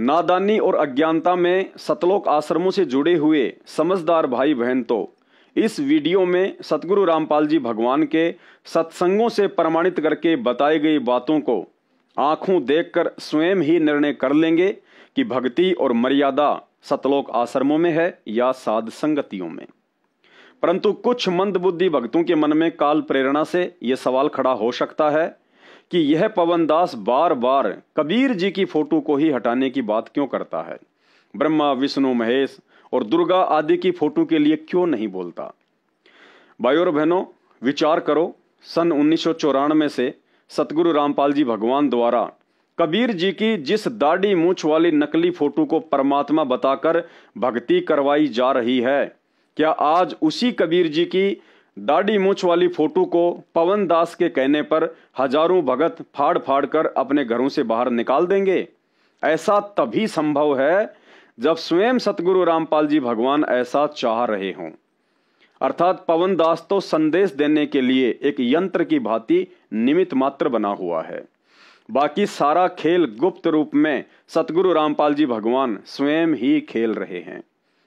नादानी और अज्ञानता में सतलोक आश्रमों से जुड़े हुए समझदार भाई बहन तो इस वीडियो में सतगुरु रामपाल जी भगवान के सत्संगों से प्रमाणित करके बताई गई बातों को आंखों देखकर स्वयं ही निर्णय कर लेंगे कि भक्ति और मर्यादा सतलोक आश्रमों में है या साध संगतियों में। परंतु कुछ मंदबुद्धि भक्तों के मन में काल प्रेरणा से यह सवाल खड़ा हो सकता है कि यह पवनदास बार बार कबीर जी की फोटो को ही हटाने की बात क्यों करता है, ब्रह्मा विष्णु महेश और दुर्गा आदि की फोटो के लिए क्यों नहीं बोलता। भाइयों और बहनों, विचार करो, सन 1994 से सतगुरु रामपाल जी भगवान द्वारा कबीर जी की जिस दाढ़ी मूंछ वाली नकली फोटो को परमात्मा बताकर भक्ति करवाई जा रही है, क्या आज उसी कबीर जी की दाढ़ी मूंछ वाली फोटो को पवन दास के कहने पर हजारों भगत फाड़ फाड़ कर अपने घरों से बाहर निकाल देंगे? ऐसा तभी संभव है जब स्वयं सतगुरु रामपाल जी भगवान ऐसा चाह रहे हों। अर्थात पवन दास तो संदेश देने के लिए एक यंत्र की भांति निमित्त मात्र बना हुआ है, बाकी सारा खेल गुप्त रूप में सतगुरु रामपाल जी भगवान स्वयं ही खेल रहे हैं।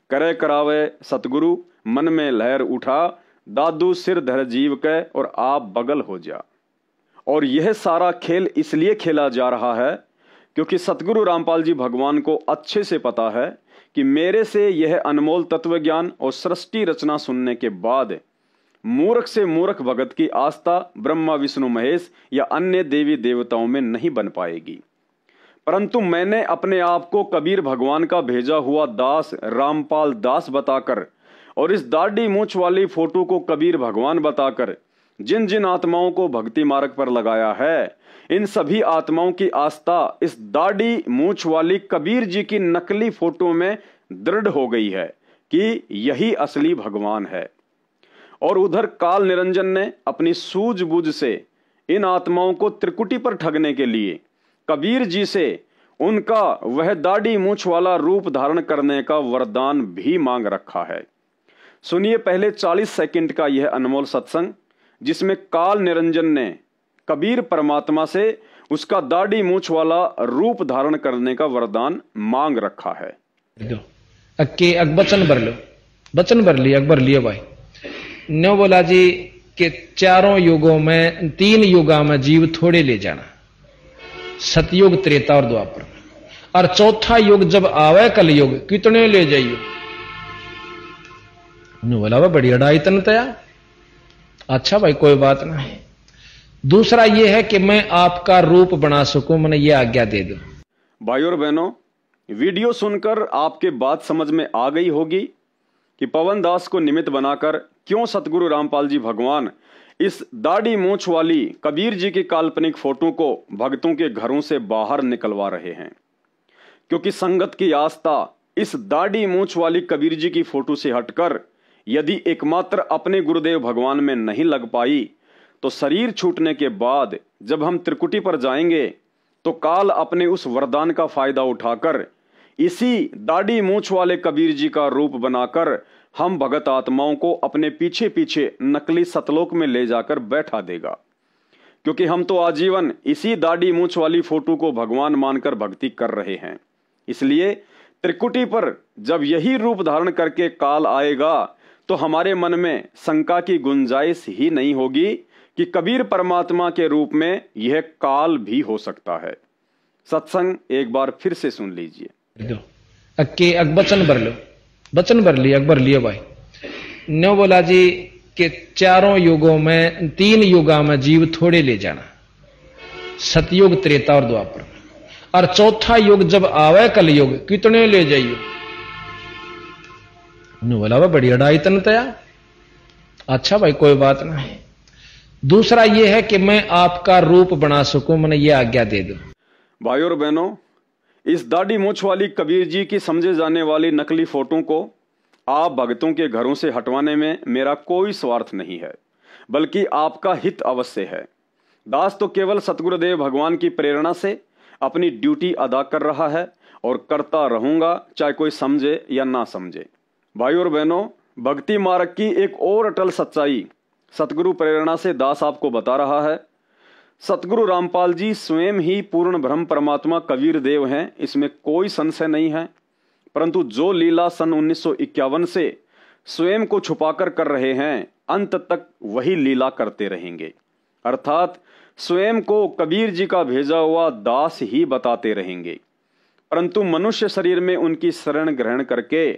करे करावे सतगुरु, मन में लहर उठा, दादू सिर धर जीव के और आप बगल हो जा। और यह सारा खेल इसलिए खेला जा रहा है क्योंकि सतगुरु रामपाल जी भगवान को अच्छे से पता है कि मेरे से यह अनमोल तत्व ज्ञान और सृष्टि रचना सुनने के बाद मूर्ख से मूर्ख भगत की आस्था ब्रह्मा विष्णु महेश या अन्य देवी देवताओं में नहीं बन पाएगी। परंतु मैंने अपने आप को कबीर भगवान का भेजा हुआ दास रामपाल दास बताकर और इस दाढ़ी मूंछ वाली फोटो को कबीर भगवान बताकर जिन जिन आत्माओं को भक्ति मार्ग पर लगाया है, इन सभी आत्माओं की आस्था इस दाढ़ी मूंछ वाली कबीर जी की नकली फोटो में दृढ़ हो गई है कि यही असली भगवान है। और उधर काल निरंजन ने अपनी सूझबूझ से इन आत्माओं को त्रिकुटी पर ठगने के लिए कबीर जी से उनका वह दाढ़ी मूंछ वाला रूप धारण करने का वरदान भी मांग रखा है। सुनिए पहले 40 सेकंड का यह अनमोल सत्संग, जिसमें काल निरंजन ने कबीर परमात्मा से उसका दाढ़ी मूंछ वाला रूप धारण करने का वरदान मांग रखा है। वचन भर लो, वचन भर लिया, अकबर लिए भाई न्यो बोला जी के चारों युगों में 3 युगा में जीव थोड़े ले जाना, सतयुग त्रेता और द्वापर में, और चौथा युग जब आवे कलयुग कितने ले जाइयो। बोला वह बड़ी अड़ाई तन तया। अच्छा भाई कोई बात नहीं। दूसरा यह है कि मैं आपका रूप बना सकूं, मैंने ये आज्ञा दे दो। भाइयों और बहनों, वीडियो सुनकर आपके बात समझ में आ गई होगी कि पवन दास को निमित्त बनाकर क्यों सतगुरु रामपाल जी भगवान इस दाढ़ी मूंछ वाली कबीर जी की काल्पनिक फोटो को भक्तों के घरों से बाहर निकलवा रहे हैं। क्योंकि संगत की आस्था इस दाढ़ी मूंछ वाली कबीर जी की फोटो से हटकर यदि एकमात्र अपने गुरुदेव भगवान में नहीं लग पाई, तो शरीर छूटने के बाद जब हम त्रिकुटी पर जाएंगे तो काल अपने उस वरदान का फायदा उठाकर इसी दाढ़ी मूंछ वाले कबीर जी का रूप बनाकर हम भगत आत्माओं को अपने पीछे पीछे नकली सतलोक में ले जाकर बैठा देगा। क्योंकि हम तो आजीवन इसी दाढ़ी मूंछ वाली फोटो को भगवान मानकर भक्ति कर रहे हैं। इसलिए त्रिकुटी पर जब यही रूप धारण करके काल आएगा तो हमारे मन में शंका की गुंजाइश ही नहीं होगी कि कबीर परमात्मा के रूप में यह काल भी हो सकता है। सत्संग एक बार फिर से सुन लीजिए। वचन भर लो, वचन भर लिया, अकबर लिए भाई न्यो बोला जी के चारों युगों में 3 युगा में जीव थोड़े ले जाना, सतयुग त्रेता और द्वापर में, और चौथा युग जब आवे कलयुग कितने ले जाइयो। बोला वह बड़ी अड़ाई तन तया। अच्छा भाई कोई बात नहीं। दूसरा यह है कि मैं आपका रूप बना सकूं, मैंने ये आज्ञा दे दो। भाइयों और बहनों, इस दाढ़ी मूंछ वाली कबीर जी की समझे जाने वाली नकली फोटो को आप भक्तों के घरों से हटवाने में मेरा कोई स्वार्थ नहीं है, बल्कि आपका हित अवश्य है। दास तो केवल सतगुरुदेव भगवान की प्रेरणा से अपनी ड्यूटी अदा कर रहा है और करता रहूंगा, चाहे कोई समझे या ना समझे। भाइयों और बहनों, भक्ति मार्ग की एक और अटल सच्चाई सतगुरु प्रेरणा से दास आपको बता रहा है। सतगुरु रामपाल जी स्वयं ही पूर्ण ब्रह्म परमात्मा कबीर देव हैं, इसमें कोई संशय नहीं है। परंतु जो लीला सन 1951 से स्वयं को छुपाकर कर रहे हैं, अंत तक वही लीला करते रहेंगे। अर्थात स्वयं को कबीर जी का भेजा हुआ दास ही बताते रहेंगे। परंतु मनुष्य शरीर में उनकी शरण ग्रहण करके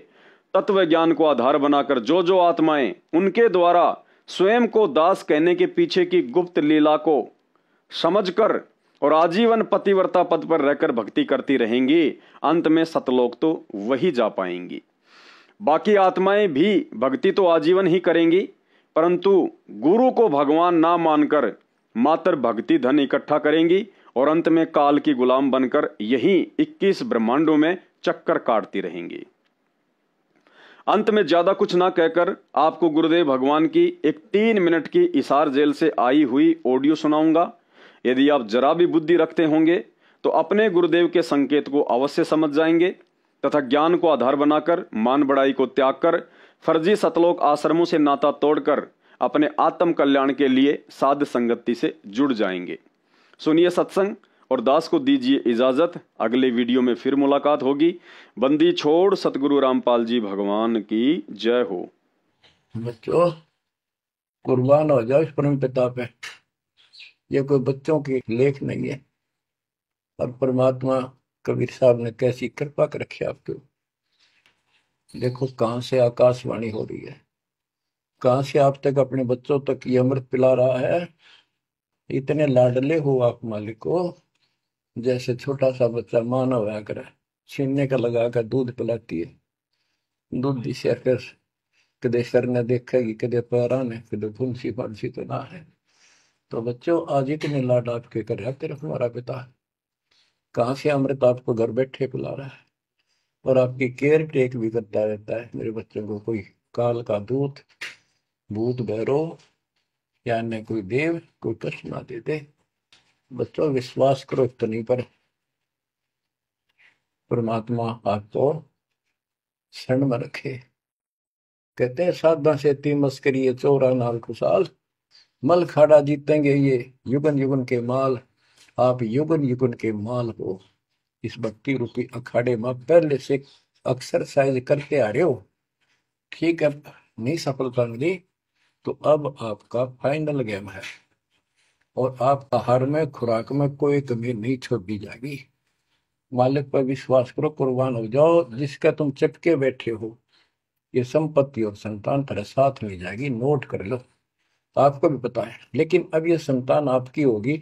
तत्व ज्ञान को आधार बनाकर जो जो आत्माएं उनके द्वारा स्वयं को दास कहने के पीछे की गुप्त लीला को समझकर और आजीवन पतिव्रता पद पर रहकर भक्ति करती रहेंगी, अंत में सतलोक तो वही जा पाएंगी। बाकी आत्माएं भी भक्ति तो आजीवन ही करेंगी, परंतु गुरु को भगवान ना मानकर मात्र भक्ति धन इकट्ठा करेंगी और अंत में काल की गुलाम बनकर यही 21 ब्रह्मांडों में चक्कर काटती रहेंगी। अंत में ज्यादा कुछ ना कहकर आपको गुरुदेव भगवान की एक 3 मिनट की हिसार जेल से आई हुई ऑडियो सुनाऊंगा। यदि आप जरा भी बुद्धि रखते होंगे तो अपने गुरुदेव के संकेत को अवश्य समझ जाएंगे तथा ज्ञान को आधार बनाकर मान बढ़ाई को त्याग कर फर्जी सतलोक आश्रमों से नाता तोड़कर अपने आत्म कल्याण के लिए साध संगति से जुड़ जाएंगे। सुनिए सत्संग और दास को दीजिए इजाजत। अगले वीडियो में फिर मुलाकात होगी। बंदी छोड़ सतगुरु रामपाल जी भगवान की जय हो। बच्चों कुर्बान हो जाओ इस परम पिता पे। ये कोई बच्चों की लेख नहीं है। और परमात्मा कबीर साहब ने कैसी कृपा कर रखी आपके। देखो कहां से आकाशवाणी हो रही है, कहां से आप तक अपने बच्चों तक ये अमृत पिला रहा है। इतने लाडले हो आप मालिक को, जैसे छोटा सा बच्चा मां ना होया करे, छीनने का लगा कर दूध पिलाती है। दूध से फिर कदे सर ने देखेगी, कदे पैरा ने, कदे फुंसी फांसी तो ना है। तो बच्चों आज इतने लाड आपके कर रहा तेरा हमारा पिता। कहां से अमृत आपको घर बैठे पिला रहा है और आपकी केयर टेक भी करता रहता है। मेरे बच्चों को कोई काल का दूत, भूत भैरव या अन्य कोई देव कोई कष्ट ना दे दे। बच्चों विश्वास करो इतनी पर परमात्मा आपको शरण में रखे। कहते हैं साधा से ती मस्करी चौरा नाल खुशाल, मल खाड़ा जीतेंगे ये युगन युगन के माल। आप युगन युगन के माल हो। इस भक्ति रूपी अखाड़े में पहले से एक्सरसाइज करते आ रहे हो, ठीक है। नहीं सफलता मिली तो अब आपका फाइनल गेम है और आप आहार में खुराक में कोई कमी नहीं छोड़ी जाएगी। मालिक पर विश्वास करो, कुर्बान हो जाओ। जिसका तुम चटके बैठे हो ये संपत्ति और संतान तेरे साथ मिल जाएगी। नोट कर लो, आपको भी पता है। लेकिन अब ये संतान आपकी होगी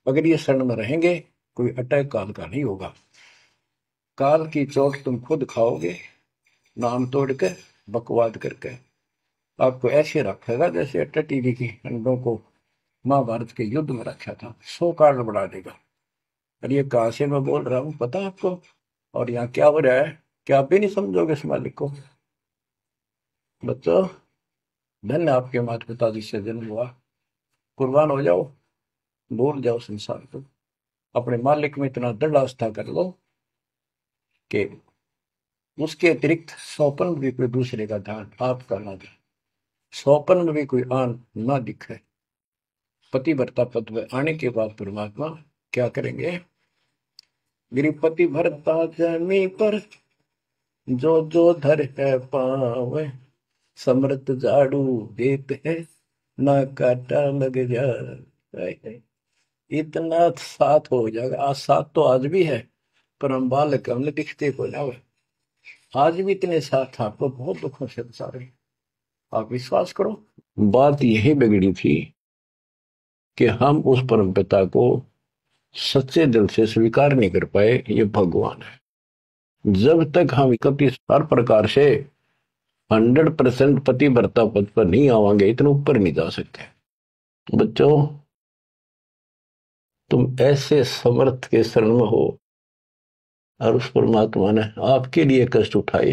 अगर ये शरण में रहेंगे। कोई अटैक काल का नहीं होगा। काल की चोट तुम खुद खाओगे, नाम तोड़ के बकवाद करके। आपको ऐसे रखेगा जैसे टीवी की अंडों को महाभारत के युद्ध में रखा था। 100 कार्ड बढ़ा देगा। और ये कहां से मैं बोल रहा हूं पता है आपको? और यहाँ क्या हो रहा है क्या आप भी नहीं समझोगे इस मालिक को? बच्चों धन्य आपके माता पिता जी से जन्म हुआ। कुर्बान हो जाओ, भूल जाओ संसार को। अपने मालिक में इतना दृढ़ आस्था कर लो कि उसके अतिरिक्त सौपन भी कोई दूसरे का ध्यान आपका ना दे, सौपन में भी कोई आन ना दिखे। पतिव्रता पद में आने के बाद परमात्मा क्या करेंगे? मेरी पतिव्रता जमी पर जो जो धर है पावे, समृत झाड़ू देते हैं ना काटा लग जाए। इतना साथ हो जाएगा। आज साथ तो आज भी है पर हम बालक हमने दिखते को ना। आज भी इतने साथ आपको बहुत दुखों से बचा रहे। आप विश्वास करो। बात यही बिगड़ी थी कि हम उस परम पिता को सच्चे दिल से स्वीकार नहीं कर पाए। ये भगवान है। जब तक हम कभी हर प्रकार से 100% पतिव्रता पद पर नहीं आवांगे, इतने ऊपर नहीं जा सकते। बच्चों तुम ऐसे समर्थ के शरण में हो और उस परमात्मा ने आपके लिए कष्ट उठाए।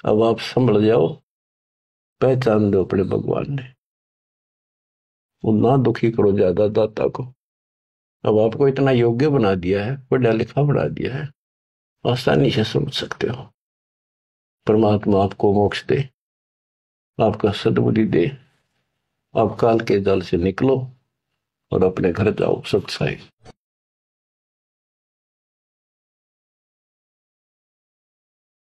अब आप संभल जाओ, पहचान दो अपने भगवान ने। वो ना दुखी करो ज्यादा दाता को। अब आपको इतना योग्य बना दिया है, पढ़ा लिखा बना दिया है, आसानी से समझ सकते हो। परमात्मा आपको मोक्ष दे, आपका सद्बुद्धि दे। आप काल के जाल से निकलो और अपने घर जाओ सत्साई।